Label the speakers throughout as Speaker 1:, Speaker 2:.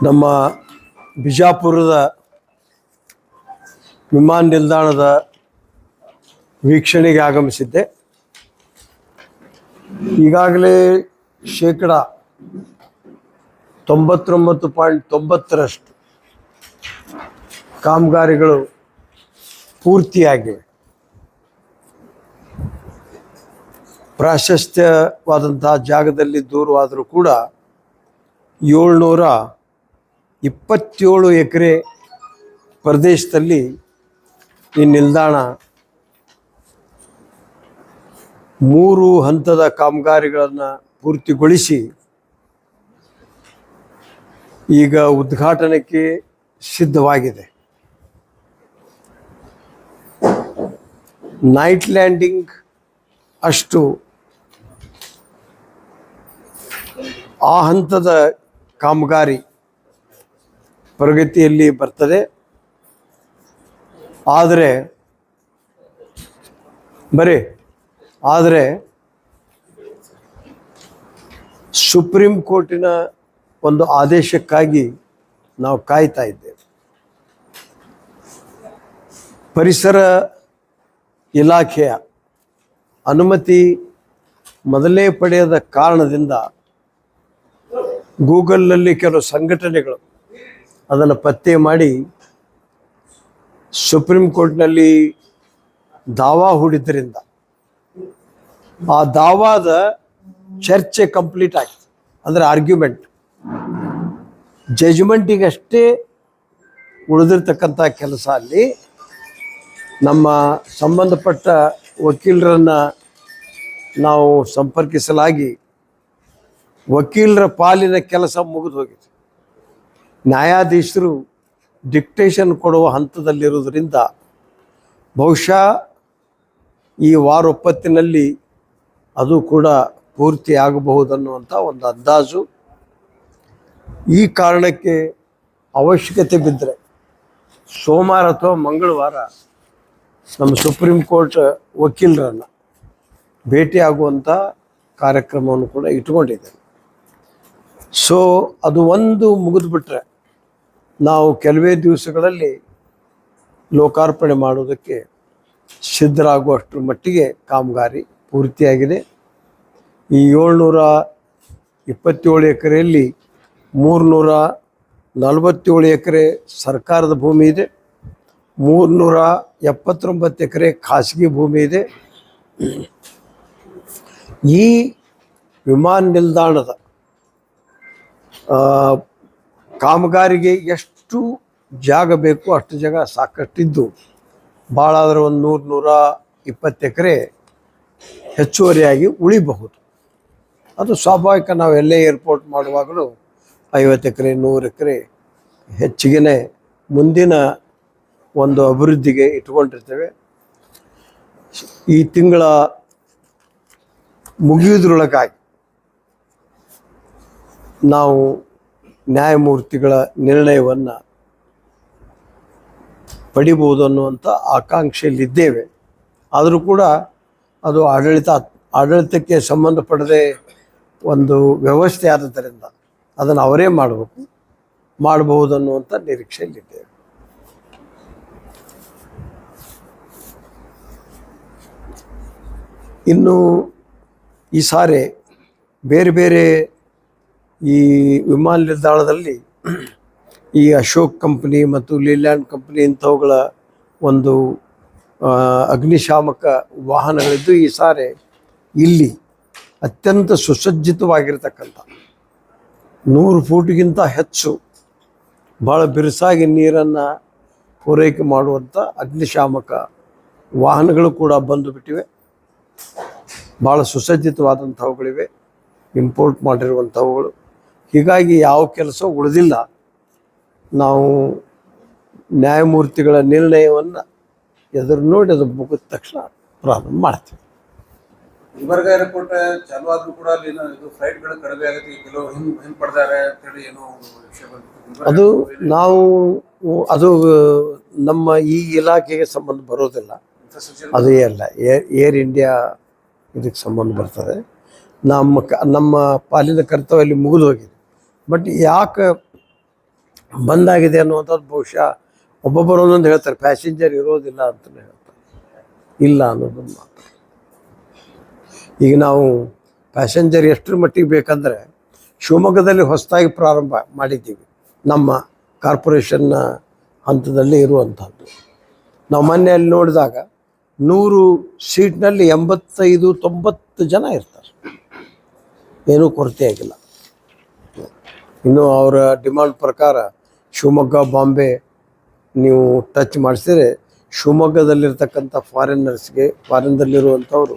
Speaker 1: ನಮ್ಮ ಬಿಜಾಪುರದ ವಿಮಾನ ನಿಲ್ದಾಣದ ವೀಕ್ಷಣೆಗೆ ಆಗಮಿಸಿದ್ದೆ. ಈಗಾಗಲೇ 99.90% ಕಾಮಗಾರಿಗಳು ಪೂರ್ತಿಯಾಗಿವೆ. ಪ್ರಾಶಸ್ತ್ಯವಾದಂತಹ ಜಾಗದಲ್ಲಿ ದೂರವಾದರೂ ಕೂಡ 727 ಎಕರೆ ಪ್ರದೇಶದಲ್ಲಿ ಈ ನಿಲ್ದಾಣ 3 ಹಂತದ ಕಾಮಗಾರಿಗಳನ್ನು ಪೂರ್ತಿಗೊಳಿಸಿ ಈಗ ಉದ್ಘಾಟನೆಗೆ ಸಿದ್ಧವಾಗಿದೆ. ನೈಟ್ ಲ್ಯಾಂಡಿಂಗ್ ಅಷ್ಟು ಆ ಹಂತದ ಕಾಮಗಾರಿ ಪ್ರಗತಿಯಲ್ಲಿ ಬರ್ತದೆ. ಆದರೆ ಸುಪ್ರೀಂ ಕೋರ್ಟಿನ ಒಂದು ಆದೇಶಕ್ಕಾಗಿ ನಾವು ಕಾಯ್ತಾ ಇದ್ದೇವೆ. ಪರಿಸರ ಇಲಾಖೆಯ ಅನುಮತಿ ಮೊದಲೇ ಪಡೆಯದ ಕಾರಣದಿಂದ ಗೂಗಲ್ನಲ್ಲಿ ಕೆಲವು ಸಂಘಟನೆಗಳು ಅದನ್ನು ಪತ್ತೆ ಮಾಡಿ ಸುಪ್ರೀಂ ಕೋರ್ಟ್ನಲ್ಲಿ ದಾವಾ ಹೂಡಿದ್ದರಿಂದ ಆ ದಾವಾದ ಚರ್ಚೆ ಕಂಪ್ಲೀಟ್ ಆಗಿದೆ. ಅಂದರೆ ಆರ್ಗ್ಯುಮೆಂಟ್, ಜಜ್ಮೆಂಟಿಗಷ್ಟೇ ಉಳಿದಿರ್ತಕ್ಕಂಥ ಕೆಲಸ. ಅಲ್ಲಿ ನಮ್ಮ ಸಂಬಂಧಪಟ್ಟ ವಕೀಲರನ್ನು ನಾವು ಸಂಪರ್ಕಿಸಲಾಗಿ ವಕೀಲರ ಪಾಲಿನ ಕೆಲಸ ಮುಗಿದು ಹೋಗಿದೆ. ನ್ಯಾಯಾಧೀಶರು ಡಿಕ್ಟೇಷನ್ ಕೊಡುವ ಹಂತದಲ್ಲಿರುವುದರಿಂದ ಬಹುಶಃ ಈ ವಾರೊಪ್ಪತ್ತಿನಲ್ಲಿ ಅದು ಕೂಡ ಪೂರ್ತಿ ಆಗಬಹುದನ್ನುವಂಥ ಒಂದು ಅಂದಾಜು. ಈ ಕಾರಣಕ್ಕೆ ಅವಶ್ಯಕತೆ ಬಿದ್ದರೆ ಸೋಮವಾರ ಅಥವಾ ಮಂಗಳವಾರ ನಮ್ಮ ಸುಪ್ರೀಂ ಕೋರ್ಟ್ ವಕೀಲರನ್ನು ಭೇಟಿಯಾಗುವಂಥ ಕಾರ್ಯಕ್ರಮವನ್ನು ಕೂಡ ಇಟ್ಕೊಂಡಿದ್ದೇವೆ. ಸೊ ಅದು ಒಂದು ಮುಗಿದುಬಿಟ್ರೆ ನಾವು ಕೆಲವೇ ದಿವಸಗಳಲ್ಲಿ ಲೋಕಾರ್ಪಣೆ ಮಾಡುವುದಕ್ಕೆ ಸಿದ್ಧರಾಗುವಷ್ಟರ ಮಟ್ಟಿಗೆ ಕಾಮಗಾರಿ ಪೂರ್ತಿಯಾಗಿದೆ. ಈ 727 ಎಕರೆಯಲ್ಲಿ 347 ಎಕರೆ ಸರ್ಕಾರದ ಭೂಮಿ ಇದೆ, 379 ಎಕರೆ ಖಾಸಗಿ ಭೂಮಿ ಇದೆ. ಈ ವಿಮಾನ ನಿಲ್ದಾಣದ ಕಾಮಗಾರಿಗೆ ಎಷ್ಟು ಜಾಗ ಬೇಕು ಅಷ್ಟು ಜಾಗ ಸಾಕಷ್ಟಿದ್ದು, ಭಾಳ ಆದರೆ ಒಂದು 100-120 ಎಕರೆ ಹೆಚ್ಚುವರಿಯಾಗಿ ಉಳಿಬಹುದು. ಅದು ಸ್ವಾಭಾವಿಕ. ನಾವು ಎಲ್ಲೇ ಏರ್ಪೋರ್ಟ್ ಮಾಡುವಾಗಲೂ 50 ಎಕರೆ 100 ಎಕರೆ ಹೆಚ್ಚಿಗೆ ಮುಂದಿನ ಒಂದು ಅಭಿವೃದ್ಧಿಗೆ ಇಟ್ಕೊಂಡಿರ್ತೇವೆ. ಈ ತಿಂಗಳ ಮುಗಿಯುವುದರೊಳಗಾಗಿ ನಾವು ನ್ಯಾಯಮೂರ್ತಿಗಳ ನಿರ್ಣಯವನ್ನು ಪಡಿಬೋದು ಅನ್ನುವಂಥ ಆಕಾಂಕ್ಷೆಯಲ್ಲಿದ್ದೇವೆ. ಆದರೂ ಕೂಡ ಅದು ಆಡಳಿತಕ್ಕೆ ಸಂಬಂಧಪಡದೆ ಒಂದು ವ್ಯವಸ್ಥೆ ಆದದ್ದರಿಂದ ಅದನ್ನು ಅವರೇ ಮಾಡಬಹುದು ಅನ್ನುವಂಥ ನಿರೀಕ್ಷೆಯಲ್ಲಿದ್ದೇವೆ. ಇನ್ನು ಈ ಸಾರಿ ಬೇರೆ ಬೇರೆ ಈ ವಿಮಾನ ನಿಲ್ದಾಣದಲ್ಲಿ ಈ ಅಶೋಕ್ ಕಂಪ್ನಿ ಮತ್ತು ಲೀಲ್ಯಾಂಡ್ ಕಂಪ್ನಿ ಇಂಥವುಗಳ ಒಂದು ಅಗ್ನಿಶಾಮಕ ವಾಹನಗಳಿದ್ದು, ಈ ಸಾರಿ ಇಲ್ಲಿ ಅತ್ಯಂತ ಸುಸಜ್ಜಿತವಾಗಿರ್ತಕ್ಕಂಥ 100 ಫೂಟ್ಗಿಂತ ಹೆಚ್ಚು ಭಾಳ ಬಿರುಸಾಗಿ ನೀರನ್ನು ಪೂರೈಕೆ ಮಾಡುವಂಥ ಅಗ್ನಿಶಾಮಕ ವಾಹನಗಳು ಕೂಡ ಬಂದು ಬಿಟ್ಟಿವೆ. ಭಾಳ ಸುಸಜ್ಜಿತವಾದಂಥವುಗಳಿವೆ, ಇಂಪೋರ್ಟ್ ಮಾಡಿರುವಂಥವುಗಳು. ಹೀಗಾಗಿ ಯಾವ ಕೆಲಸ ಉಳಿದಿಲ್ಲ. ನಾವು ನ್ಯಾಯಮೂರ್ತಿಗಳ ನಿರ್ಣಯವನ್ನು ಎದುರು ನೋಡಿ ಅದು ಮುಗಿದ ತಕ್ಷಣ ಪ್ರಾರಂಭ ಮಾಡ್ತೀವಿ.
Speaker 2: ಗುಲ್ಬರ್ಗ ಏರ್ಪೋರ್ಟ್ ಚಾಲು ಆದರೂ ಕೂಡ ಅಲ್ಲಿ ಇದು ಫ್ಲೈಟ್ಗಳು ಕಡಿಮೆ ಆಗುತ್ತೆ, ಕೆಲವು ಹಿಂಪಡೆದಾರೆ ಅಂತೇಳಿ ಏನೋ ವಿಷಯ ಬಂದಿತ್ತು.
Speaker 1: ಅದು ನಮ್ಮ ಈ ಇಲಾಖೆಗೆ ಸಂಬಂಧ ಬರೋದಿಲ್ಲ. ಅದು ಅಲ್ಲ, ಏರ್ ಇಂಡಿಯಾ ಇದಕ್ಕೆ ಸಂಬಂಧ ಬರ್ತದೆ. ನಮ್ಮ ಪಾಲಿನ ಕರ್ತವ್ಯ ಅಲ್ಲಿ ಮುಗಿದು ಹೋಗಿದೆ. ಬಟ್ ಯಾಕೆ ಬಂದಾಗಿದೆ ಅನ್ನುವಂಥದ್ದು ಬಹುಶಃ ಒಬ್ಬೊಬ್ಬರು ಒಂದೊಂದು ಹೇಳ್ತಾರೆ, ಪ್ಯಾಸೆಂಜರ್ ಇರೋದಿಲ್ಲ ಅಂತಲೇ ಹೇಳ್ತಾರೆ, ಇಲ್ಲ ಅನ್ನೋದನ್ನು ಮಾತ್ರ. ಈಗ ನಾವು ಪ್ಯಾಸೆಂಜರ್ ಎಷ್ಟರ ಮಟ್ಟಿಗೆ ಬೇಕಂದರೆ ಶಿವಮೊಗ್ಗದಲ್ಲಿ ಹೊಸದಾಗಿ ಪ್ರಾರಂಭ ಮಾಡಿದ್ದೀವಿ, ನಮ್ಮ ಕಾರ್ಪೊರೇಷನ್ನ ಹಂತದಲ್ಲಿ ಇರುವಂಥದ್ದು. ನಾವು ಮೊನ್ನೆ ಅಲ್ಲಿ ನೋಡಿದಾಗ 100 ಸೀಟ್ನಲ್ಲಿ 85-90 ಜನ ಇರ್ತಾರೆ, ಏನೂ ಕೊರತೆ ಆಗಿಲ್ಲ. ಇನ್ನು ಅವರ ಡಿಮಾಂಡ್ ಪ್ರಕಾರ ಶಿವಮೊಗ್ಗ ಬಾಂಬೆ ನೀವು ಟಚ್ ಮಾಡಿಸಿದ್ರೆ ಶಿವಮೊಗ್ಗದಲ್ಲಿರ್ತಕ್ಕಂಥ ಫಾರಿನ್ನಲ್ಲಿರುವಂಥವ್ರು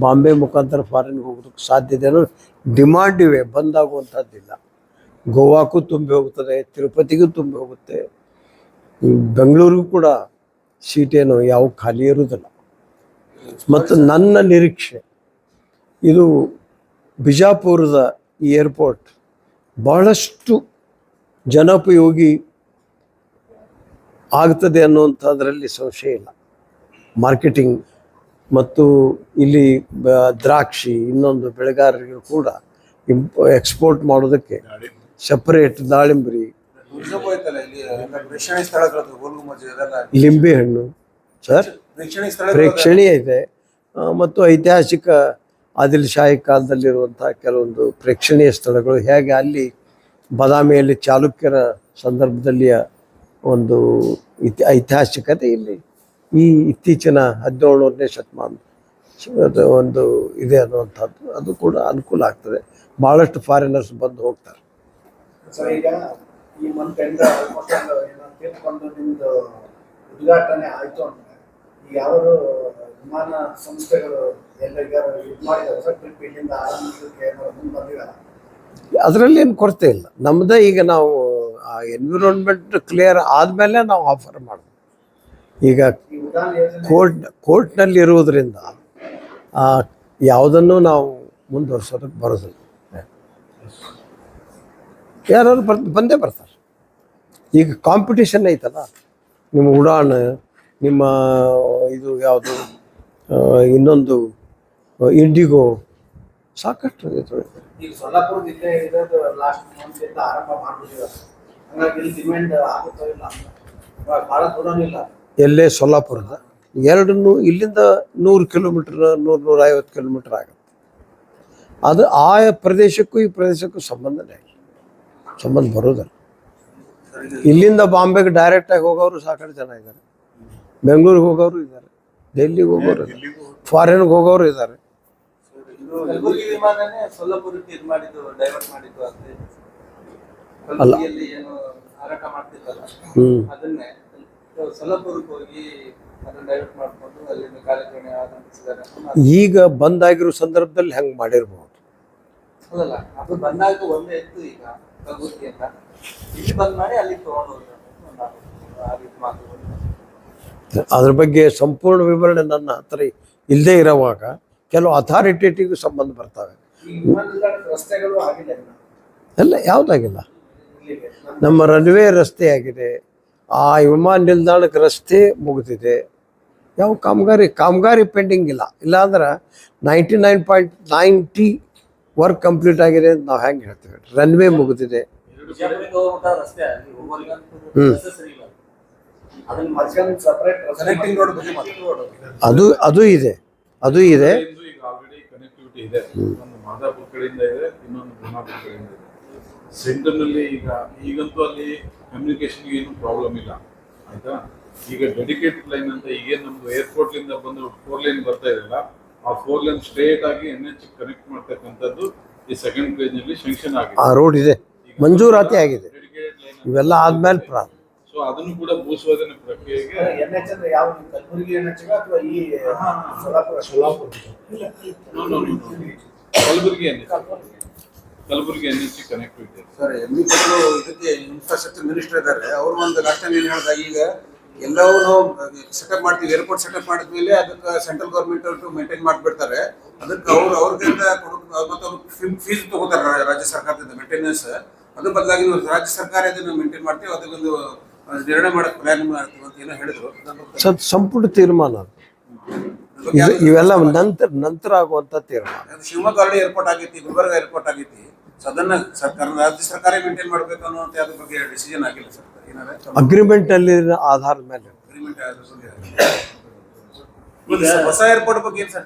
Speaker 1: ಬಾಂಬೆ ಮುಖಾಂತರ ಫಾರಿನ್ಗೆ ಹೋಗೋದಕ್ಕೆ ಸಾಧ್ಯತೆ ಅನ್ನೋ ಡಿಮಾಂಡ್ ಇವೆ, ಬಂದಾಗುವಂಥದ್ದಿಲ್ಲ. ಗೋವಾಕ್ಕೂ ತುಂಬಿ ಹೋಗ್ತದೆ, ತಿರುಪತಿಗೂ ತುಂಬಿ ಹೋಗುತ್ತೆ, ಬೆಂಗಳೂರಿಗೂ ಕೂಡ ಸೀಟೇನು ಯಾವ ಖಾಲಿ ಇರುವುದಿಲ್ಲ. ಮತ್ತು ನನ್ನ ನಿರೀಕ್ಷೆ ಇದು ಬಿಜಾಪುರದ ಈ ಏರ್ಪೋರ್ಟ್ ಬಹಳಷ್ಟು ಜನೋಪಯೋಗಿ ಆಗ್ತದೆ ಅನ್ನುವಂಥದ್ರಲ್ಲಿ ಸಂಶಯ ಇಲ್ಲ. ಮಾರ್ಕೆಟಿಂಗ್ ಮತ್ತು ಇಲ್ಲಿ ದ್ರಾಕ್ಷಿ ಇನ್ನೊಂದು ಬೆಳೆಗಾರರಿಗೂ ಕೂಡ ಎಕ್ಸ್ಪೋರ್ಟ್ ಮಾಡೋದಕ್ಕೆ ಸಪ್ರೇಟ್ ದಾಳಿಂಬರಿ,
Speaker 2: ಪ್ರೇಕ್ಷಣೀಯ ಸ್ಥಳಗಳು ಗೋಲ್ಗುಂಬಜ್ ಇದೆಲ್ಲ
Speaker 1: ಲಿಂಬೆಹಣ್ಣು ಸರ್
Speaker 2: ಪ್ರೇಕ್ಷಣೀಯ ಸ್ಥಳ
Speaker 1: ಪ್ರೇಕ್ಷಣೀಯ ಇದೆ. ಮತ್ತು ಐತಿಹಾಸಿಕ ಆದಿಲ್ ಶಾಹಿ ಕಾಲದಲ್ಲಿರುವಂಥ ಕೆಲವೊಂದು ಪ್ರೇಕ್ಷಣೀಯ ಸ್ಥಳಗಳು, ಹೇಗೆ ಅಲ್ಲಿ ಬಾದಾಮಿಯಲ್ಲಿ ಚಾಲುಕ್ಯರ ಸಂದರ್ಭದಲ್ಲಿಯ ಒಂದು ಐತಿಹಾಸಿಕತೆ ಇಲ್ಲಿ ಈ ಇತ್ತೀಚಿನ 17ನೇ ಶತಮಾನ ಒಂದು ಇದೆ ಅನ್ನುವಂಥದ್ದು, ಅದು ಕೂಡ ಅನುಕೂಲ ಆಗ್ತದೆ. ಭಾಳಷ್ಟು ಫಾರಿನರ್ಸ್ ಬಂದು ಹೋಗ್ತಾರೆ.
Speaker 3: ಸರ್, ಈಗ ಈ ಮಂತ್ ಎಂಡ್ ಆಲ್ಮೋಸ್ಟ್ ತೀರ್ಕೊಂಡು ನಿಮ್ದು ಉದ್ಘಾಟನೆ ಆಯಿತು ಅಂದರೆ ಈಗ ಯಾರು ವಿಮಾನ ಸಂಸ್ಥೆಗಳು ಎಲ್ಲ ಈಗ ಇದು ಮಾಡಿದ್ದಾರೆ ಸರ್, ಟ್ರಿಪ್ ಇಲ್ಲಿಂದ ಆರಂಭಿಸಲಿಕ್ಕೆ ಮುಂದೆ ಬಂದಿದ್ದಾರೆ?
Speaker 1: ಅದರಲ್ಲಿ ಏನು ಕೊರತೆ ಇಲ್ಲ. ನಮ್ಮದೇ ಈಗ ನಾವು ಎನ್ವಿರಾನ್ಮೆಂಟ್ ಕ್ಲಿಯರ್ ಆದಮೇಲೆ ನಾವು ಆಫರ್ ಮಾಡೋದು. ಈಗ
Speaker 3: ಈ ಉಡಾನ್ ಯೋಜನೆ
Speaker 1: ಕೋರ್ಟ್ನಲ್ಲಿ ಇರುವುದರಿಂದ ಯಾವುದನ್ನು ನಾವು ಮುಂದುವರ್ಸೋದಕ್ಕೆ ಬರೋದಿಲ್ಲ. ಯಾರು ಬಂದೇ ಬರ್ತಾರೆ. ಈಗ ಕಾಂಪಿಟೇಷನ್ ಐತಲ್ಲ, ನಿಮ್ಮ ಉಡಾನ್, ನಿಮ್ಮ ಇದು ಯಾವುದು ಇನ್ನೊಂದು ಇಂಡಿಗೋ, ಸಾಕಷ್ಟು
Speaker 3: ಈಗ ಸೊಲ್ಲಾಪುರದ ಇಲ್ಲೇ ಇರೋದು ಲಾಸ್ಟ್ ಮಂತ್ ಇಂದ ಆರಂಭ ಮಾಡ್ಬಿಟ್ಟಿದ್ದಾರೆ. ಹಂಗಾಗಿ ಇಲ್ಲಿ ಡಿಮ್ಯಾಂಡ್ ಆಗುತ್ತೋ ಇಲ್ಲ, ಭಾಳ ದೂರನೂ ಇಲ್ಲ.
Speaker 1: ಎಲ್ಲೇ ಸೊಲ್ಲಾಪುರದ ಎರಡನ್ನೂ ಇಲ್ಲಿಂದ 100 ಕಿಲೋಮೀಟ್ರ್ 100-150 ಕಿಲೋಮೀಟ್ರ್ ಆಗುತ್ತೆ. ಅದು ಆ ಪ್ರದೇಶಕ್ಕೂ ಈ ಪ್ರದೇಶಕ್ಕೂ ಸಂಬಂಧ ಬರೋದಿಲ್ಲ. ಇಲ್ಲಿಂದ ಬಾಂಬೆಗೆ ಡೈರೆಕ್ಟಾಗಿ ಹೋಗೋರು ಸಾಕಷ್ಟು ಜನ ಇದ್ದಾರೆ, ಬೆಂಗಳೂರಿಗೆ ಹೋಗೋರು ಇದ್ದಾರೆ, ಡೆಲ್ಲಿಗೆ ಹೋಗೋರು ಇದ್ದಾರೆ, ಫಾರಿನ್ಗೆ ಹೋಗೋರು ಇದ್ದಾರೆ.
Speaker 3: ಕಲಬುರಗಿ ವಿಮಾನನೇ ಸೊಲ್ಲಾಪುರಕ್ಕೆ ಇದು ಮಾಡಿದ್ದು, ಡೈವರ್ಟ್ ಮಾಡಿದ್ದು ಅಂತ
Speaker 1: ಅಲ್ಲ.
Speaker 3: ಕಲಬುರಗಿಯಲ್ಲಿ ಏನು ಹಾರಾಟ ಮಾಡ್ತಿದ್ದಲ್ಲ, ಅದನ್ನೇ ಸೊಲ್ಲಾಪುರಕ್ಕೆ ಹೋಗಿ ಅದನ್ನ ಡೈವರ್ಟ್ ಮಾಡ್ಕೊಂಡು ಅಲ್ಲಿಂದ ಕಾರ್ಯಾಚರಣೆ ಆರಂಭಿಸಿದ್ದಾರೆ.
Speaker 1: ಈಗ ಬಂದಾಗಿರೋ ಸಂದರ್ಭದಲ್ಲಿ ಹೆಂಗೆ ಮಾಡಿರ್ಬೋದು.
Speaker 3: ಅಲ್ಲಲ್ಲ, ಅದು ಬಂದಾಗ ಒಂದೇ ಇತ್ತು. ಈಗ ಕಲಬುರಗಿಯಿಂದ ಇಲ್ಲಿ ಬಂದ್ ಮಾಡಿ ಅಲ್ಲಿಗೆ ತಗೊಂಡು ಹೋದ್ರು.
Speaker 1: ಅದ್ರ ಬಗ್ಗೆ ಸಂಪೂರ್ಣ ವಿವರಣೆ ನನ್ನ ಹತ್ರ ಇಲ್ಲದೆ ಇರೋವಾಗ ಕೆಲವು ಅಥಾರಿಟೇಟಿವ್ಗೂ ಸಂಬಂಧ ಬರ್ತವೆ.
Speaker 3: ಈ ವಿಮಾನ ನಿಲ್ದಾಣದ ರಸ್ತೆಗಳು ಆಗಿಲ್ಲ
Speaker 1: ಎಲ್ಲ ಯಾವುದಾಗಿಲ್ಲ.
Speaker 3: ಇಲ್ಲಿಗೆ
Speaker 1: ನಮ್ಮ ರನ್ವೇ ರಸ್ತೆ ಆಗಿದೆ, ಆ ವಿಮಾನ ನಿಲ್ದಾಣಕ್ಕೆ ರಸ್ತೆ ಮುಗಿದಿದೆ, ಯಾವ ಕಾಮಗಾರಿ ಪೆಂಡಿಂಗ್ ಇಲ್ಲ. ಇಲ್ಲಾಂದ್ರೆ 99.90 ವರ್ಕ್ ಕಂಪ್ಲೀಟ್ ಆಗಿದೆ ಅಂತ ನಾವು ಹೆಂಗೆ ಹೇಳ್ತೀವಿ. ರನ್ವೇ ಮುಗಿದಿದೆ.
Speaker 3: ರಸ್ತೆ ಅದನ್ನ ಮರ್ಸ್ಕೊಂಡು ಸಪರೇಟ್
Speaker 2: ಕನೆಕ್ಟಿಂಗ್ ರೋಡ್ ಬಗ್ಗೆ ಮಾತಾಡೋದು.
Speaker 1: ಅದು ಇದೆ.
Speaker 4: ಈಗ ಆಲ್ರೆಡಿ ಕನೆಕ್ಟಿವಿಟಿ ಇದೆ. ಒಂದು ಮಾದಾಪುರ ಕಡೆಯಿಂದ ಇದೆ, ಇನ್ನೊಂದು ಗುಣಾಪುರ ಕಡೆಯಿಂದ ಇದೆ. ಸೆಂಟರ್ನಲ್ಲಿ ಈಗಂತೂ ಅಲ್ಲಿ ಕಮ್ಯುನಿಕೇಶನ್ಗೆ ಏನು ಪ್ರಾಬ್ಲಮ್ ಇಲ್ಲ, ಆಯ್ತಾ. ಈಗ ಡೆಡಿಕೇಟೆಡ್ ಲೈನ್ ಅಂತ ಈಗೇನು ನಮ್ದು ಏರ್ಪೋರ್ಟ್ಲಿಂದ ಬಂದು 4 ಲೈನ್ ಬರ್ತಾ ಇದೆಯಲ್ಲ, ಆ 4 ಲೈನ್ ಸ್ಟ್ರೇಟ್ ಆಗಿ NH ಕನೆಕ್ಟ್ ಮಾಡ್ತಕ್ಕಂಥದ್ದು ಈ ಸೆಕೆಂಡ್ ಫೇಸ್ ನಲ್ಲಿ ಶಾಂಕ್ಷನ್ ಆಗಿದೆ.
Speaker 1: ಆ ರೋಡ್ ಇದೆ, ಮಂಜೂರಾತಿ ಆಗಿದೆ.
Speaker 4: ಡೆಡಿಕೇಟೆಡ್ ಲೈನ್
Speaker 1: ಇವೆಲ್ಲ ಆದ್ಮೇಲೆ ಪ್ರಾರಂಭ.
Speaker 4: ಸೊ ಅದನ್ನು ಕೂಡ ಭೂಸ್ವಾಧೀನ ಪ್ರಕ್ರಿಯೆಗೆ
Speaker 3: NH ಅಂದ್ರೆ ಯಾವ ಕಲಬುರಗಿ NH ಅಥವಾ ಈ Solapur
Speaker 4: Kalaburagi NH connectivity.
Speaker 2: Sir, MB ಪಟ್ಲು ಇದಕ್ಕೆ ಇನ್ಫ್ರಾಸ್ಟ್ರಕ್ಚರ್ ಮಿನಿಸ್ಟರ್ ಇದ್ದಾರೆ. ಅವರು ಒಂದು ಲಾಸ್ಟ್ ಟೈಮ್ ಏನು ಹೇಳಿದಾಗ, ಈಗ ಎಲ್ಲವೂ ನಾವು ಸೆಟಪ್ ಮಾಡ್ತೀವಿ, ಏರ್ಪೋರ್ಟ್ ಸೆಟಪ್ ಮಾಡಿದ್ಮೇಲೆ ಅದಕ್ಕೆ ಸೆಂಟ್ರಲ್ ಗೌರ್ಮೆಂಟ್ ಅವರು ಮೇಂಟೈನ್ ಮಾಡಿಬಿಡ್ತಾರೆ. ಅದಕ್ಕೆ ಅವ್ರಿಗಿಂತ ಮತ್ತು ಅವ್ರು ಫೀಸ್ ತಗೋತಾರೆ ರಾಜ್ಯ ಸರ್ಕಾರದಿಂದ ಮೇಂಟೆನೆನ್ಸ್. ಅದ್ರ ಬದಲಾಗಿ ನಾವು ರಾಜ್ಯ ಸರ್ಕಾರ ಇದನ್ನು ಮೇಂಟೈನ್ ಮಾಡ್ತೀವಿ, ಅದಕ್ಕೊಂದು ನಿರ್ಣಯ ಮಾಡಕ್ಕೆ ಪ್ಲಾನ್ ಮಾಡ್ತೀವಿ ಅಂತ ಏನೋ ಹೇಳಿದ್ರು.
Speaker 1: ಸಂಪೂರ್ಣ ತೀರ್ಮಾನ ಅದು. ಇವೆಲ್ಲ ನಂತರ ಆಗುವಂಥ ತೀರ್ಮಾನ.
Speaker 2: ಶಿವಮೊಗ್ಗ ಆಲ್ರೆಡಿ ಏರ್ಪೋರ್ಟ್ ಆಗೈತಿ, ಗುಲ್ಬರ್ಗ ಏರ್ಪೋರ್ಟ್ ಆಗೈತಿ. ಸೊ ಅದನ್ನ ಸರ್ಕಾರ ರಾಜ್ಯ ಸರ್ಕಾರ ಮೇಂಟೈನ್ ಮಾಡ್ಬೇಕು ಅನ್ನುವಂತ ಅದ್ರ ಬಗ್ಗೆ ಡಿಸಿಷನ್ ಆಗಿಲ್ಲ ಸರ್. ಏನಾದ್ರೆ
Speaker 1: ಅಗ್ರಿಮೆಂಟ್ ಅಲ್ಲಿ ಆಧಾರದ ಮೇಲೆ
Speaker 2: ಅಗ್ರಿಮೆಂಟ್ ಹೊಸ ಏರ್ಪೋರ್ಟ್ ಬಗ್ಗೆ ಏನ್ ಸರ್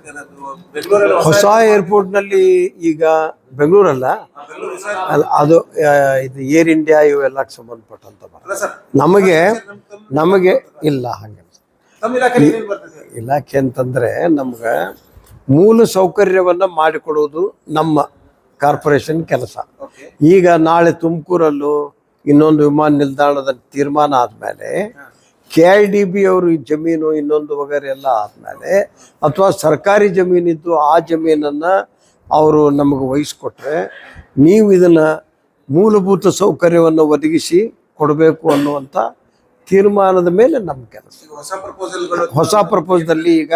Speaker 2: ಬೆಂಗಳೂರಲ್ಲಿ
Speaker 1: ಹೊಸ ಏರ್ಪೋರ್ಟ್ ನಲ್ಲಿ ಈಗ ಬೆಂಗಳೂರಲ್ಲ ಅಲ್ಲ, ಅದು ಇದು ಏರ್ ಇಂಡಿಯಾ ಇವೆಲ್ಲ ಸಂಬಂಧಪಟ್ಟಂತ
Speaker 2: ಅಲ್ಲ ಸರ್,
Speaker 1: ನಮಗೆ ಇಲ್ಲ ಹಾಗೆ
Speaker 2: ತಮ್ಮ ಇಲಾಖೆ ಏನೇನು ಬರ್ತದೆ?
Speaker 1: ಇಲಾಖೆ ಅಂತಂದ್ರೆ ನಮ್ಗೆ ಮೂಲ ಸೌಕರ್ಯವನ್ನ ಮಾಡಿಕೊಡುವುದು ನಮ್ಮ ಕಾರ್ಪೊರೇಷನ್ ಕೆಲಸ.
Speaker 2: ಓಕೆ,
Speaker 1: ಈಗ ನಾಳೆ ತುಮಕೂರಲ್ಲೂ ಇನ್ನೊಂದು ವಿಮಾನ ನಿಲ್ದಾಣದ ತೀರ್ಮಾನ ಆದಮೇಲೆ KIDB ಅವರು ಈ ಜಮೀನು ಇನ್ನೊಂದು ವಗೈರೆ ಎಲ್ಲ ಆದಮೇಲೆ ಅಥವಾ ಸರ್ಕಾರಿ ಜಮೀನಿದ್ದು ಆ ಜಮೀನನ್ನು ಅವರು ನಮಗೆ ವಹಿಸ್ಕೊಟ್ರೆ ನೀವು ಇದನ್ನು ಮೂಲಭೂತ ಸೌಕರ್ಯವನ್ನು ಒದಗಿಸಿ ಕೊಡಬೇಕು ಅನ್ನುವಂಥ ತೀರ್ಮಾನದ ಮೇಲೆ ನಮ್ಮ ಕೆಲಸ.
Speaker 2: ಈಗ ಹೊಸ ಪ್ರಪೋಸಲ್ಗಳು
Speaker 1: ಹೊಸ ಪ್ರಪೋಸಲ್ಲಿ ಈಗ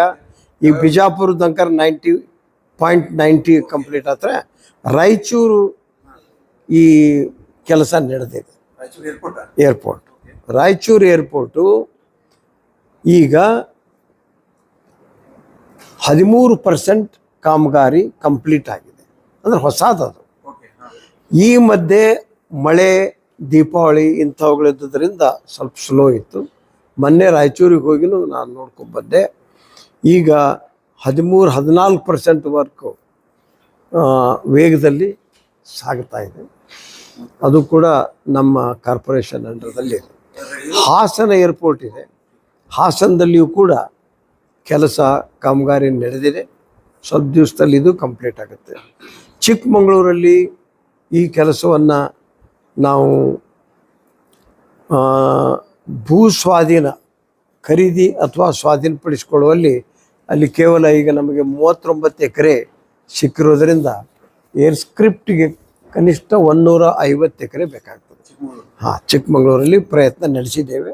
Speaker 1: ಬಿಜಾಪುರ ತನಕ 90.90 ಕಂಪ್ಲೀಟ್ ಆದರೆ ರಾಯಚೂರು ಈ ಕೆಲಸ ನಡೆದಿದೆ.
Speaker 2: Raichur airport
Speaker 1: airport Raichur airport ಈಗ 13% ಕಾಮಗಾರಿ ಕಂಪ್ಲೀಟ್ ಆಗಿದೆ, ಅಂದರೆ ಹೊಸದದು.
Speaker 2: ಓಕೆ,
Speaker 1: ಈ ಮಧ್ಯೆ ಮಳೆ ದೀಪಾವಳಿ ಇಂಥವುಗಳಿದ್ದರಿಂದ ಸ್ವಲ್ಪ ಸ್ಲೋ ಇತ್ತು. ಮೊನ್ನೆ ರಾಯಚೂರಿಗೆ ಹೋಗಿನೂ ನಾನು ನೋಡ್ಕೊಂಡ್ಬಂದೆ. ಈಗ 13-14% ವರ್ಕು ವೇಗದಲ್ಲಿ ಸಾಗ್ತಾ ಇದೆ. ಅದು ಕೂಡ ನಮ್ಮ ಕಾರ್ಪೊರೇಷನ್ ಅಂಡರ್ದಲ್ಲಿ ಇದೆ. ಹಾಸನ ಏರ್ಪೋರ್ಟ್ ಇದೆ, ಹಾಸನದಲ್ಲಿಯೂ ಕೂಡ ಕೆಲಸ ಕಾಮಗಾರಿ ನಡೆದಿದೆ. ಸ್ವಲ್ಪ ದಿವಸದಲ್ಲಿ ಇದು ಕಂಪ್ಲೀಟ್ ಆಗುತ್ತೆ. ಚಿಕ್ಕಮಗಳೂರಲ್ಲಿ ಈ ಕೆಲಸವನ್ನು ನಾವು ಭೂ ಸ್ವಾಧೀನ ಖರೀದಿ ಅಥವಾ ಸ್ವಾಧೀನಪಡಿಸಿಕೊಳ್ಳುವಲ್ಲಿ ಅಲ್ಲಿ ಕೇವಲ ಈಗ ನಮಗೆ 39 ಎಕರೆ ಸಿಕ್ಕಿರೋದ್ರಿಂದ ಏರ್ ಸ್ಕ್ರಿಪ್ಟಿಗೆ ಕನಿಷ್ಠ 150 ಎಕರೆ ಬೇಕಾಗ್ತದೆ. ಚಿಕ್ಕಮಗಳೂರಲ್ಲಿ ಪ್ರಯತ್ನ ನಡೆಸಿದ್ದೇವೆ.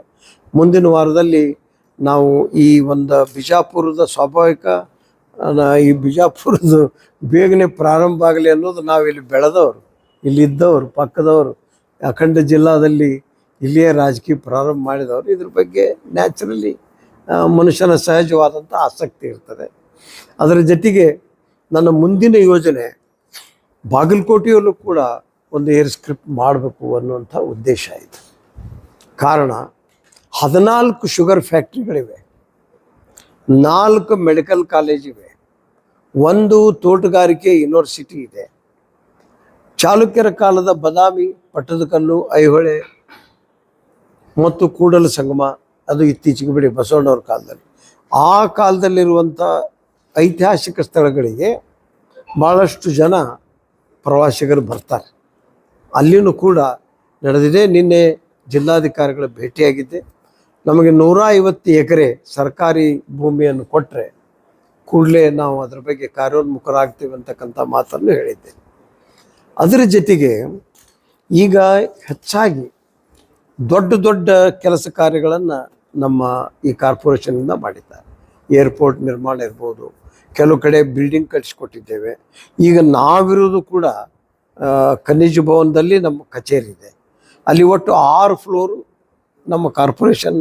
Speaker 1: ಮುಂದಿನ ವಾರದಲ್ಲಿ ನಾವು ಈ ಒಂದು ಬಿಜಾಪುರದ ಸ್ವಾಭಾವಿಕ ಈ ಬಿಜಾಪುರದ ಬೇಗನೆ ಪ್ರಾರಂಭ ಆಗಲಿ ಅನ್ನೋದು ನಾವು ಇಲ್ಲಿ ಬೆಳೆದವರು, ಇಲ್ಲಿದ್ದವರು, ಪಕ್ಕದವರು, ಅಖಂಡ ಜಿಲ್ಲಾದಲ್ಲಿ ಇಲ್ಲಿಯೇ ರಾಜಕೀಯ ಪ್ರಾರಂಭ ಮಾಡಿದವರು. ಇದ್ರ ಬಗ್ಗೆ ನ್ಯಾಚುರಲಿ ಮನುಷ್ಯನ ಸಹಜವಾದಂಥ ಆಸಕ್ತಿ ಇರ್ತದೆ. ಅದರ ಜೊತೆಗೆ ನನ್ನ ಮುಂದಿನ ಯೋಜನೆ ಬಾಗಲಕೋಟೆಯಲ್ಲೂ ಕೂಡ ಒಂದು ಏರ್ ಸ್ಕ್ರಿಪ್ಟ್ ಮಾಡಬೇಕು ಅನ್ನುವಂಥ ಉದ್ದೇಶ ಇದೆ. ಕಾರಣ 14 ಶುಗರ್ ಫ್ಯಾಕ್ಟ್ರಿಗಳಿವೆ, 4 ಮೆಡಿಕಲ್ ಕಾಲೇಜ್ ಇವೆ, 1 ತೋಟಗಾರಿಕೆ ಯೂನಿವರ್ಸಿಟಿ ಇದೆ. ಚಾಲುಕ್ಯರ ಕಾಲದ ಬದಾಮಿ, ಪಟ್ಟದಕಲ್ಲು, ಐಹೊಳೆ ಮತ್ತು ಕೂಡಲ ಸಂಗಮ, ಅದು ಇತ್ತೀಚೆಗೆ ಬಿಡಿ ಬಸವಣ್ಣವ್ರ ಕಾಲದಲ್ಲಿ, ಆ ಕಾಲದಲ್ಲಿರುವಂಥ ಐತಿಹಾಸಿಕ ಸ್ಥಳಗಳಿಗೆ ಭಾಳಷ್ಟು ಜನ ಪ್ರವಾಸಿಗರು ಬರ್ತಾರೆ. ಅಲ್ಲಿಯೂ ಕೂಡ ನಡೆದಿದೆ. ನಿನ್ನೆ ಜಿಲ್ಲಾಧಿಕಾರಿಗಳ ಭೇಟಿಯಾಗಿದ್ದೆ. ನಮಗೆ 150 ಎಕರೆ ಸರ್ಕಾರಿ ಭೂಮಿಯನ್ನು ಕೊಟ್ಟರೆ ಕೂಡಲೇ ನಾವು ಅದರ ಬಗ್ಗೆ ಕಾರ್ಯೋನ್ಮುಖರಾಗ್ತೀವಿ ಅಂತಕ್ಕಂಥ ಮಾತನ್ನು ಹೇಳಿದ್ದೆ. ಅದರ ಜೊತೆಗೆ ಈಗ ಹೆಚ್ಚಾಗಿ ದೊಡ್ಡ ದೊಡ್ಡ ಕೆಲಸ ಕಾರ್ಯಗಳನ್ನು ನಮ್ಮ ಈ ಕಾರ್ಪೊರೇಷನಿಂದ ಮಾಡಿದ್ದಾರೆ. ಏರ್ಪೋರ್ಟ್ ನಿರ್ಮಾಣ ಇರ್ಬೋದು, ಕೆಲವು ಕಡೆ ಬಿಲ್ಡಿಂಗ್ ಕಟ್ಟಿಸ್ಕೊಟ್ಟಿದ್ದೇವೆ. ಈಗ ನಾವಿರೋದು ಕೂಡ ಖನಿಜ ಭವನದಲ್ಲಿ ನಮ್ಮ ಕಚೇರಿ ಇದೆ. ಅಲ್ಲಿ ಒಟ್ಟು 6 ಫ್ಲೋರು ನಮ್ಮ ಕಾರ್ಪೊರೇಷನ್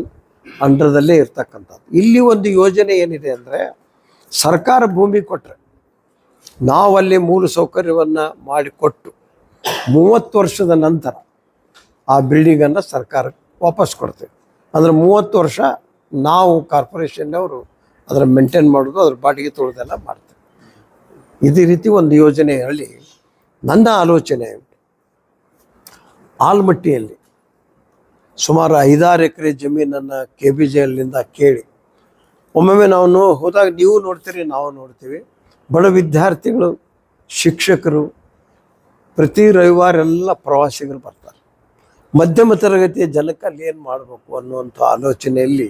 Speaker 1: ಅಂಡರ್ದಲ್ಲೇ ಇರ್ತಕ್ಕಂಥದ್ದು. ಇಲ್ಲಿ ಒಂದು ಯೋಜನೆ ಏನಿದೆ ಅಂದರೆ, ಸರ್ಕಾರ ಭೂಮಿ ಕೊಟ್ಟರೆ ನಾವು ಅಲ್ಲಿ ಮೂಲ ಸೌಕರ್ಯವನ್ನು ಮಾಡಿಕೊಟ್ಟು 30 ವರ್ಷದ ನಂತರ ಆ ಬಿಲ್ಡಿಂಗನ್ನು ಸರ್ಕಾರಕ್ಕೆ ವಾಪಸ್ ಕೊಡ್ತೇವೆ. ಅಂದರೆ 30 ವರ್ಷ ನಾವು ಕಾರ್ಪೊರೇಷನ್ನವರು ಅದರ ಮೇಂಟೈನ್ ಮಾಡೋದು, ಅದ್ರ ಬಾಡಿಗೆ ತೊಳೆದೆಲ್ಲ ಮಾಡ್ತೇವೆ. ಇದೇ ರೀತಿ ಒಂದು ಯೋಜನೆಯಲ್ಲಿ ನನ್ನ ಆಲೋಚನೆ, ಆಲ್ಮಟ್ಟಿಯಲ್ಲಿ ಸುಮಾರು 5-6 ಎಕರೆ ಜಮೀನನ್ನು KBJLನಿಂದ ಕೇಳಿ, ಒಮ್ಮೊಮ್ಮೆ ನಾವು ಹೋದಾಗ ನೀವು ನೋಡ್ತೀರಿ, ನಾವು ನೋಡ್ತೀವಿ, ಬಡ ವಿದ್ಯಾರ್ಥಿಗಳು, ಶಿಕ್ಷಕರು ಪ್ರತಿ ರವಿವಾರ ಎಲ್ಲ ಪ್ರವಾಸಿಗರು ಬರ್ತಾರೆ. ಮಧ್ಯಮ ತರಗತಿಯ ಜನಕ್ಕೆ ಅಲ್ಲಿ ಏನು ಮಾಡಬೇಕು ಅನ್ನುವಂಥ ಆಲೋಚನೆಯಲ್ಲಿ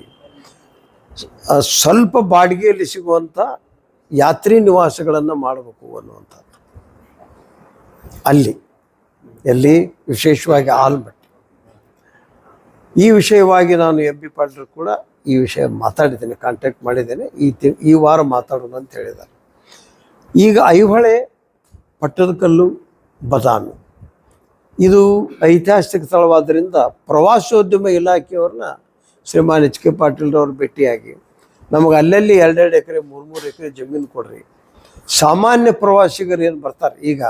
Speaker 1: ಸ್ವಲ್ಪ ಬಾಡಿಗೆಯಲ್ಲಿ ಸಿಗುವಂಥ ಯಾತ್ರಿ ನಿವಾಸಗಳನ್ನು ಮಾಡಬೇಕು ಅನ್ನುವಂಥದ್ದು. ಅಲ್ಲಿ ಎಲ್ಲಿ ವಿಶೇಷವಾಗಿ ಆಲ್ಮಟ್ಟಿ. ಈ ವಿಷಯವಾಗಿ ನಾನು MB ಪಾಟೀಲ್ ಕೂಡ ಈ ವಿಷಯ ಮಾತಾಡಿದ್ದೇನೆ, ಕಾಂಟ್ಯಾಕ್ಟ್ ಮಾಡಿದ್ದೇನೆ. ಈ ವಾರ ಮಾತಾಡೋಣ ಅಂತ ಹೇಳಿದ್ದಾರೆ. ಈಗ ಐಹೊಳೆ, ಪಟ್ಟದಕಲ್ಲು, ಬದಾಮಿ ಇದು ಐತಿಹಾಸಿಕ ಸ್ಥಳವಾದ್ದರಿಂದ ಪ್ರವಾಸೋದ್ಯಮ ಇಲಾಖೆಯವ್ರನ್ನ ಶ್ರೀಮಾನ್ HK ಪಾಟೀಲ್ರವ್ರು ಭೇಟಿಯಾಗಿ ನಮಗೆ ಅಲ್ಲಲ್ಲಿ 2-2 ಎಕರೆ 3-3 ಎಕರೆ ಜಮೀನು ಕೊಡ್ರಿ, ಸಾಮಾನ್ಯ ಪ್ರವಾಸಿಗರು ಏನು ಬರ್ತಾರೆ, ಈಗ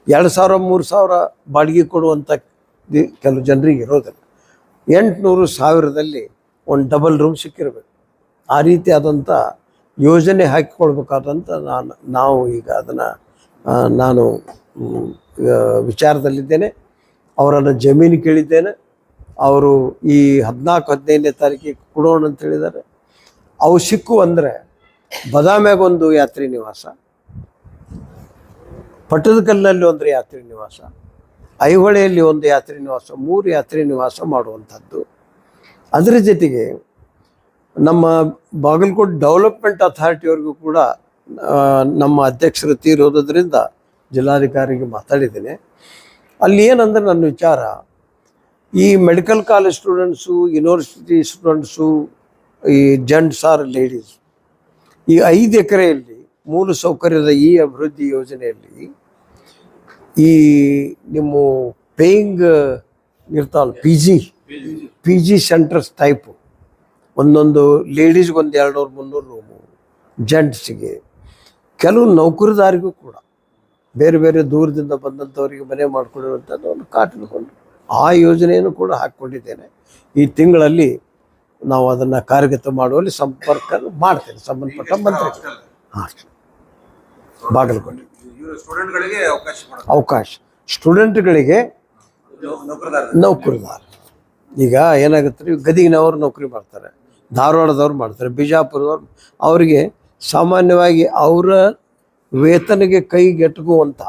Speaker 1: 2,000 3,000 ಬಾಡಿಗೆ ಕೊಡುವಂಥ ಕೆಲವು ಜನರಿಗೆ ಇರೋದಿಲ್ಲ. 800 1000ದಲ್ಲಿ ಒಂದು ಡಬಲ್ ರೂಮ್ ಸಿಕ್ಕಿರಬೇಕು. ಆ ರೀತಿಯಾದಂಥ ಯೋಜನೆ ಹಾಕಿಕೊಳ್ಬೇಕಾದಂಥ ನಾವು ಈಗ ಅದನ್ನು ನಾನು ವಿಚಾರದಲ್ಲಿದ್ದೇನೆ. ಅವರನ್ನು ಜಮೀನು ಕೇಳಿದ್ದೇನೆ. ಅವರು ಈ 14-15ನೇ ತಾರೀಕಿಗೆ ಕೊಡೋಣ ಅಂತ ಹೇಳಿದ್ದಾರೆ. ಅವು ಸಿಕ್ಕು ಅಂದರೆ ಬದಾಮ್ಯಾಗ ಒಂದು ಯಾತ್ರಿ ನಿವಾಸ, ಪಟ್ಟದಕಲ್ಲಿನಲ್ಲಿ ಒಂದು ಯಾತ್ರಿ ನಿವಾಸ, ಐಹೊಳೆಯಲ್ಲಿ ಒಂದು ಯಾತ್ರಿ ನಿವಾಸ, 3 ಯಾತ್ರಿ ನಿವಾಸ ಮಾಡುವಂಥದ್ದು. ಅದರ ಜೊತೆಗೆ ನಮ್ಮ ಬಾಗಲಕೋಟೆ ಡೆವಲಪ್ಮೆಂಟ್ ಅಥಾರಿಟಿಯವ್ರಿಗೂ ಕೂಡ ನಮ್ಮ ಅಧ್ಯಕ್ಷರು ತೀರೋದ್ರಿಂದ ಜಿಲ್ಲಾಧಿಕಾರಿಗೆ ಮಾತಾಡಿದ್ದೇನೆ. ಅಲ್ಲಿ ಏನಂದ್ರೆ ನನ್ನ ವಿಚಾರ, ಈ medical college students, university students, ಈ ಜೆಂಟ್ಸ್ ಆರ್ ಲೇಡೀಸ್, ಈ 5 ಎಕರೆಯಲ್ಲಿ ಮೂಲಸೌಕರ್ಯದ ಈ ಅಭಿವೃದ್ಧಿ ಯೋಜನೆಯಲ್ಲಿ ಈ ನಿಮ್ಮ ಪೇಯಿಂಗ್ ಇರ್ತಾವಲ್ಲ ಪಿ ಜಿ ಸೆಂಟರ್ಸ್ ಟೈಪು, ಒಂದೊಂದು ಲೇಡೀಸ್ಗೆ ಒಂದು 200-300 ರೂಮು, ಜೆಂಟ್ಸಿಗೆ, ಕೆಲವು ನೌಕರಿದಾರಿಗೂ ಕೂಡ ಬೇರೆ ಬೇರೆ ದೂರದಿಂದ ಬಂದಂಥವರಿಗೆ ಮನೆ ಮಾಡಿಕೊಂಡಿರುವಂಥದ್ದು ಒಂದು ಕಾಟ್ ಹಿಡ್ಕೊಂಡು ಆ ಯೋಜನೆಯನ್ನು ಕೂಡ ಹಾಕ್ಕೊಂಡಿದ್ದೇನೆ. ಈ ತಿಂಗಳಲ್ಲಿ ನಾವು ಅದನ್ನು ಕಾರ್ಯಗತ ಮಾಡುವಲ್ಲಿ ಸಂಪರ್ಕ ಮಾಡ್ತೇನೆ ಸಂಬಂಧಪಟ್ಟ ಮಂತ್ರಿ. ಹಾಂ, ಬಾಗಲಕೋಟೆ
Speaker 2: ಸ್ಟೂಡೆಂಟ್ಗಳಿಗೆ
Speaker 1: ಅವಕಾಶ, ಸ್ಟೂಡೆಂಟ್ಗಳಿಗೆ ನೌಕರಿದಾರ. ಈಗ ಏನಾಗುತ್ತೆ ರೀ, ಗದಗಿನವ್ರು ನೌಕರಿ ಮಾಡ್ತಾರೆ, ಧಾರವಾಡದವ್ರು ಮಾಡ್ತಾರೆ, ಬಿಜಾಪುರದವ್ರು, ಅವರಿಗೆ ಸಾಮಾನ್ಯವಾಗಿ ಅವರ ವೇತನಿಗೆ ಕೈಗೆಟುಕುವಂಥ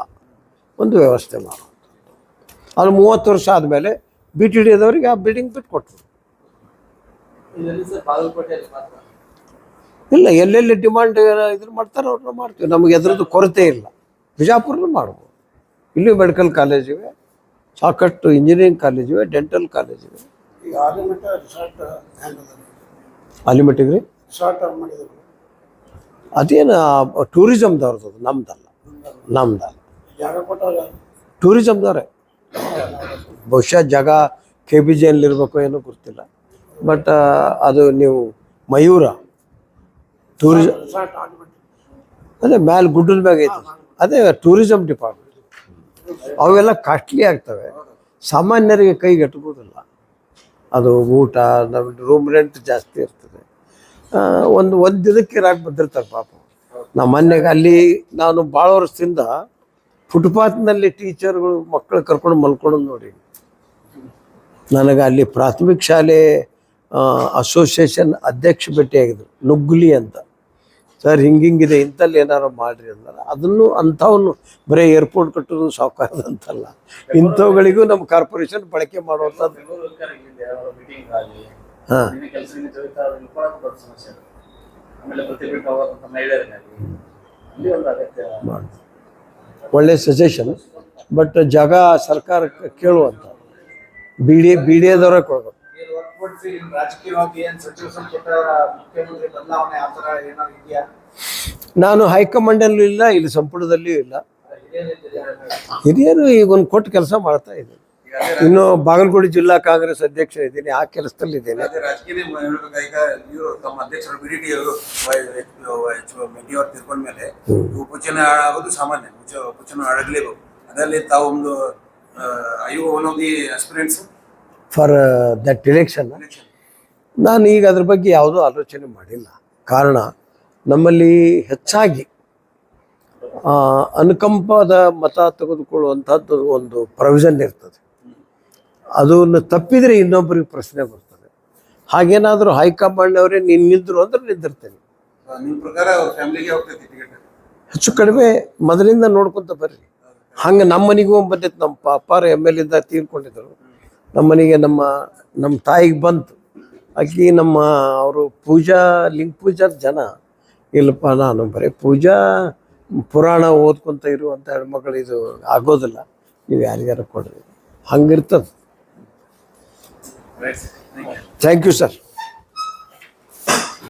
Speaker 1: ಒಂದು ವ್ಯವಸ್ಥೆ ಮಾಡೋದು. ಅದು 30 ವರ್ಷ ಆದಮೇಲೆ BTD ಆದವರಿಗೆ ಆ ಬಿಲ್ಡಿಂಗ್ ಬಿಟ್ಟು ಕೊಟ್ಟರು. ಇಲ್ಲ, ಎಲ್ಲೆಲ್ಲಿ ಡಿಮಾಂಡ್ ಇದನ್ನು ಮಾಡ್ತಾರೆ ಅವ್ರನ್ನ ಮಾಡ್ತೀವಿ. ನಮಗೆ ಅದರದ್ದು ಕೊರತೆ ಇಲ್ಲ. ಬಿಜಾಪುರಲ್ಲೂ ಮಾಡ್ಬೋದು. ಇಲ್ಲಿ ಮೆಡಿಕಲ್ ಕಾಲೇಜ್ ಇವೆ, ಸಾಕಷ್ಟು ಇಂಜಿನಿಯರಿಂಗ್ ಕಾಲೇಜ್ ಇವೆ, ಡೆಂಟಲ್ ಕಾಲೇಜ್ ಇವೆ.
Speaker 3: ಈಗ ಆಲಿಮೆಂಟ್ ರಿಸಾರ್ಟ್
Speaker 1: ಆಲಿಮೆಟ್ಟಿಗೆ
Speaker 3: ರಿಸಾರ್ಟ್ ಮಾಡಿದ್ರು,
Speaker 1: ಅದೇನು ಟೂರಿಸಮ್ದವ್ರದ್ದು, ಅದು ನಮ್ದಲ್ಲ.
Speaker 3: ಜಾಗ ಕೊಟ್ಟಾಗ
Speaker 1: ಟೂರಿಸಮ್ದವ್ರೆ. ಬಹುಶಃ ಜಾಗ KBJನಲ್ಲಿರ್ಬೇಕು ಏನೋ ಗೊತ್ತಿಲ್ಲ. ಬಟ್ ಅದು ನೀವು ಮಯೂರ ಟೂರಿಸಮ್
Speaker 3: ರಿಸಾರ್ಟ್ ಆಲಿಮೆಂಟ್
Speaker 1: ಅದೇ ಮ್ಯಾಲೆ ಗುಡ್ಡದ ಮ್ಯಾಗ ಐತಿ, ಅದೇ ಟೂರಿಸಮ್ ಡಿಪಾರ್ಟ್ಮೆಂಟ್. ಅವೆಲ್ಲ ಕಾಸ್ಟ್ಲಿ ಆಗ್ತವೆ, ಸಾಮಾನ್ಯರಿಗೆ ಕೈಗೆಟುಕೋದಿಲ್ಲ. ಅದು ಊಟ, ನಮ್ಮ ರೂಮ್ ರೆಂಟ್ ಜಾಸ್ತಿ ಇರ್ತದೆ. ಒಂದು ಇದಕ್ಕೆ ಇರಾಕ್ ಬಂದಿರ್ತಾರೆ ಪಾಪ. ನಮ್ಮ ಮನೆಗೆ ಅಲ್ಲಿ ನಾನು ಭಾಳ ವರ್ಷದಿಂದ ಫುಟ್ಪಾತ್ನಲ್ಲಿ ಟೀಚರ್ಗಳು ಮಕ್ಕಳು ಕರ್ಕೊಂಡು ಮಲ್ಕೊಳ್ಳೋದು ನೋಡಿ. ನನಗೆ ಅಲ್ಲಿ ಪ್ರಾಥಮಿಕ ಶಾಲೆ ಅಸೋಸಿಯೇಷನ್ ಅಧ್ಯಕ್ಷ ಭೇಟಿಯಾಗಿದ್ರು, ನುಗ್ಗುಲಿ ಅಂತ. ಸರ್ ಹಿಂಗಿಂಗಿದೆ, ಇಂಥಲ್ಲಿ ಏನಾರು ಮಾಡಿರಿ ಅಂದ್ರೆ ಅದನ್ನು ಅಂಥವನ್ನು ಬರೀ ಏರ್ಪೋರ್ಟ್ ಕಟ್ಟೋದು ಸಾವುಕಾರದಂತಲ್ಲ, ಇಂಥವುಗಳಿಗೂ ನಮ್ಮ ಕಾರ್ಪೊರೇಷನ್ ಬಳಕೆ ಮಾಡುವಂಥದ್ದು. ಹಾಂ, ಒಳ್ಳೆ ಸಜೆಷನ್. ಬಟ್ ಜಾಗ ಸರ್ಕಾರಕ್ಕೆ ಕೇಳುವಂಥ BDAದವರೇ ಕೊಡ್ಬೇಕು.
Speaker 3: ರಾಜಕೀಯವಾಗಿ ಏನು ಸಚಿವ ಸಂಪುಟ ಮುಖ್ಯಮಂತ್ರಿ ಬದಲಾವಣೆ ಆ ಥರ ಏನಾದ್ರು ಇದೆಯಾ?
Speaker 1: ನಾನು ಹೈಕಮಾಂಡಲ್ಲೂ ಇಲ್ಲ, ಇಲ್ಲಿ ಸಂಪುಟದಲ್ಲಿಯೂ ಇಲ್ಲ. ಹಿರಿಯರು ಈಗ ಒಂದು ಕೊಟ್ಟು ಕೆಲಸ ಮಾಡ್ತಾ ಇದ್ದೀನಿ. ಇನ್ನು ಬಾಗಲಕೋಟೆ ಜಿಲ್ಲಾ ಕಾಂಗ್ರೆಸ್ ಅಧ್ಯಕ್ಷ ಇದ್ದೀನಿ, ಆ ಕೆಲಸದಲ್ಲಿ ಇದ್ದೇನೆ.
Speaker 2: ರಾಜಕೀಯ ಈಗ ಇವರು ತಮ್ಮ ಅಧ್ಯಕ್ಷರು BDT ಅವರು ಮೆಟ್ಟಿಯವರು ತಿಳ್ಕೊಂಡ್ಮೇಲೆ ಉಪಚುನಾವಣೆ ಆಗೋದು ಸಾಮಾನ್ಯ, ಉಪಚುನಾವಣೆ ಆಗಲೇಬೇಕು. ಅದರಲ್ಲಿ ತಾವು ಒಂದು one of the aspirants
Speaker 1: for that election. ನಾನು ಈಗ ಅದ್ರ ಬಗ್ಗೆ ಯಾವುದೂ ಆಲೋಚನೆ ಮಾಡಿಲ್ಲ. ಕಾರಣ, ನಮ್ಮಲ್ಲಿ ಹೆಚ್ಚಾಗಿ ಅನುಕಂಪದ ಮತ ತೆಗೆದುಕೊಳ್ಳುವಂಥದ್ದು ಒಂದು ಪ್ರೊವಿಷನ್ ಇರ್ತದೆ. ಅದನ್ನು ತಪ್ಪಿದರೆ ಇನ್ನೊಬ್ಬರಿಗೆ ಪ್ರಶ್ನೆ ಬರ್ತದೆ. ಹಾಗೇನಾದರೂ ಹೈಕಮಾಂಡ್ನವರೇ ನಿಂತರು ಅಂದ್ರೆ ನಿಂದಿರ್ತೇನೆ.
Speaker 2: ನಿಮ್ಮ ಪ್ರಕಾರ ಅವ್ರ ಫ್ಯಾಮಿಲಿಗೆ ಹೋಗ್ತೈತಿ ಟಿಕೆಟ್?
Speaker 1: ಹೆಚ್ಚು ಕಡಿಮೆ ಮೊದಲಿಂದ ನೋಡ್ಕೊತ ಬರ್ರಿ. ಹಂಗೆ ನಮ್ಮ ಮನೆಗೂ ಬಂದಿತ್ತು. ನಮ್ಮ ಅಪ್ಪಾರ MLA ಇದ್ದಾಗ ತೀರ್ಕೊಂಡಿದ್ರು. ನಮ್ಮ ಮನೆಗೆ ನಮ್ಮ ತಾಯಿಗೆ ಬಂತು. ಆಕಿ ಅವರು ಲಿಂಗ ಪೂಜಾದ ಜನ. ಇಲ್ಲಪ್ಪ, ನಾನು ಬರೀ ಪೂಜಾ ಪುರಾಣ ಓದ್ಕೊತ ಇರುವಂಥ ಹೆಣ್ಮಕ್ಳು ಇದು ಆಗೋದಿಲ್ಲ, ನೀವು ಯಾರಿಗಾರ ಕೊಡ್ರಿ, ಹಂಗಿರ್ತದೆ. Thank you sir.